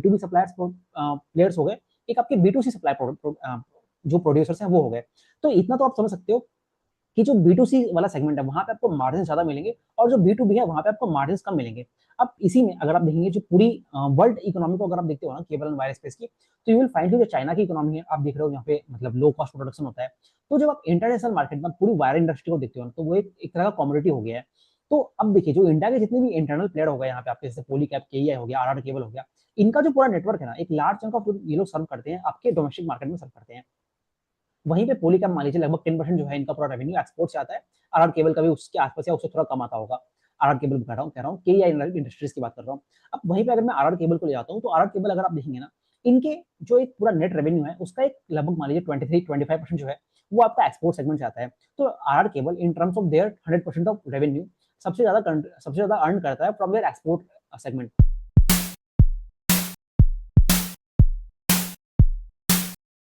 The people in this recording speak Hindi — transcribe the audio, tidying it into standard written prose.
B2B सप्लायर्स प्लेयर्स हो गए, एक आपके B2C सप्लाई जो प्रोड्यूसर्स हैं वो हो गए। तो इतना तो आप समझ सकते हो कि जो B2C वाला सेगमेंट है वहां पे आपको मार्जिन ज्यादा मिलेंगे और जो B2B है वहां पे आपको मार्जिन कम मिलेंगे। अब इसी में अगर आप देखेंगे जो पूरी वर्ल्ड इकोनॉमी को अगर आप देखते हो ना केबल एंड वायर स्पेस की, तो यू विल फाइंड जो चाइना की इकोनॉमी है आप देख रहे हो यहाँ पे मतलब लो कॉस्ट प्रोडक्शन होता है। तो जब आप इंटरनेशनल मार्केट में पूरी वायर इंडस्ट्री को देखते हो ना तो वो एक तरह का कॉमोडिटी हो गया है। तो अब देखिए जो इंडिया के जितने भी इंटरनल प्लेयर हो गए यहाँ पे आपके जैसे पोलीकैब, केईआई हो गया, आरआर केबल हो गया, इनका जो पूरा नेटवर्क है ना एक लार्ज चंक ऑफ ये लोग सर्व करते हैं आपके डोमेस्टिक मार्केट में सर्व करते हैं। वहीं पे पोलीकैब मान लीजिए लगभग 10% जो है इनका पूरा रेवेन्यू एक्सपोर्ट से आता है। आरआर केबल का भी उसके आसपास या उससे थोड़ा कम आता होगा। आरआर केबल कह रहा हूँ केईआई इंडस्ट्रीज की बात कर रहा हूँ। अब वहीं पे अगर मैं आरआर केबल को ले जाता हूँ तो आरआर केबल अगर आप देखेंगे ना इनके जो एक पूरा नेट रेवेन्यू है उसका एक लगभग मान लीजिए 23-25% जो है वो आपका एक्सपोर्ट सेगमेंट से आता है। तो RR cable in terms of their 100% of revenue सबसे ज्यादा अर्न करता है फ्रॉम देयर एक्सपोर्ट सेगमेंट।